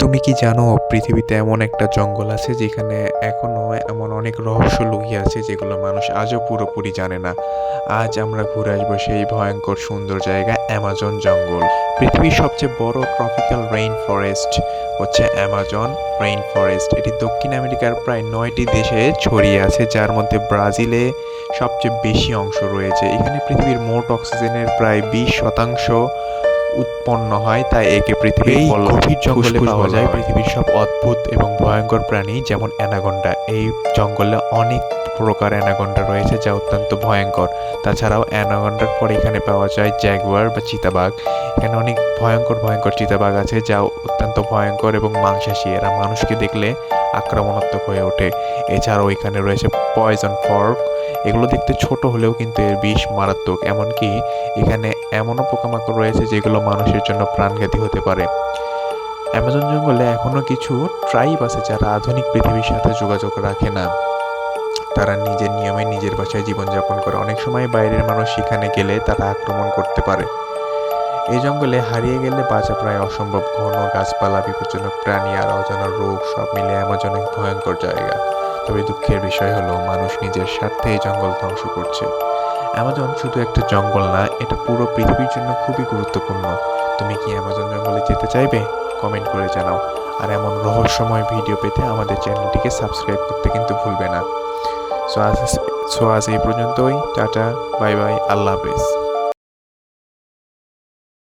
তুমি কি জানো পৃথিবীতে এমন একটা জঙ্গল আছে যেখানে এখনো এমন অনেক রহস্য লুকিয়ে আছে যেগুলো মানুষ আজও পুরোপুরি জানে না। আজ আমরা ঘুরে আসবো সেই ভয়ঙ্কর সুন্দর জায়গা অ্যামাজন জঙ্গল। পৃথিবীর সবচেয়ে বড় ট্রপিক্যাল রেইন ফরেস্ট হচ্ছে অ্যামাজন রেইন ফরেস্ট। এটি দক্ষিণ আমেরিকার প্রায় 9টি দেশে ছড়িয়ে আছে, যার মধ্যে ব্রাজিলে সবচেয়ে বেশি অংশ রয়েছে। এখানে পৃথিবীর মোট অক্সিজেনের প্রায় 20% উৎপন্ন হয়, তাই একে পৃথিবীর গভীর জঙ্গলে পাওয়া যায় পৃথিবীর সব অদ্ভুত এবং ভয়ঙ্কর প্রাণী, যেমন অ্যানাকোন্ডা। এই জঙ্গলে অনেক প্রকার অ্যানাকোন্ডা রয়েছে যা অত্যন্ত ভয়ঙ্কর। তাছাড়াও অ্যানাকোন্ডার পরে এখানে পাওয়া যায় জ্যাগুয়ার বা চিতাবাঘ। এখানে অনেক ভয়ঙ্কর ভয়ঙ্কর চিতাবাঘ আছে যা অত্যন্ত ভয়ঙ্কর এবং মাংসাশী। এরা মানুষকে দেখলে আক্রমণাত্মক হয়ে ওঠে। এছাড়াও এখানে রয়েছে পয়জন ফর্ক। এগুলো দেখতে ছোট হলেও কিন্তু এর বিষ মারাত্মক। এমনকি এখানে এমনও পোকামাকড় রয়েছে যেগুলো মানুষের জন্য প্রাণঘাতী হতে পারে। অ্যামাজন জঙ্গলে এখনও কিছু ট্রাইব আছে যারা আধুনিক পৃথিবীর সাথে যোগাযোগ রাখে না। তারা নিজের নিয়মে নিজের বাসায় জীবনযাপন করে। অনেক সময় বাইরের মানুষ সেখানে গেলে তারা আক্রমণ করতে পারে। এই জঙ্গলে হারিয়ে গেলে বাঁচা প্রায় অসম্ভব। ঘন গাছপালা, বিপজ্জনক প্রাণী আর অজানা রোগ সব মিলে অ্যামাজন এক ভয়ঙ্কর জায়গা। তবে দুঃখের বিষয় হলো মানুষ নিজের স্বার্থে এই জঙ্গল ধ্বংস করছে। অ্যামাজন শুধু একটা জঙ্গল না, এটা পুরো পৃথিবীর জন্য খুবই গুরুত্বপূর্ণ। তুমি কি অ্যামাজন জঙ্গলে যেতে চাইবে? কমেন্ট করে জানাও। আর এমন রহস্যময় ভিডিও পেতে আমাদের চ্যানেলটিকে সাবস্ক্রাইব করতে কিন্তু ভুলবে না। সো আজ এই পর্যন্তই। টাটা, বাই বাই, আল্লাহ হাফেজ।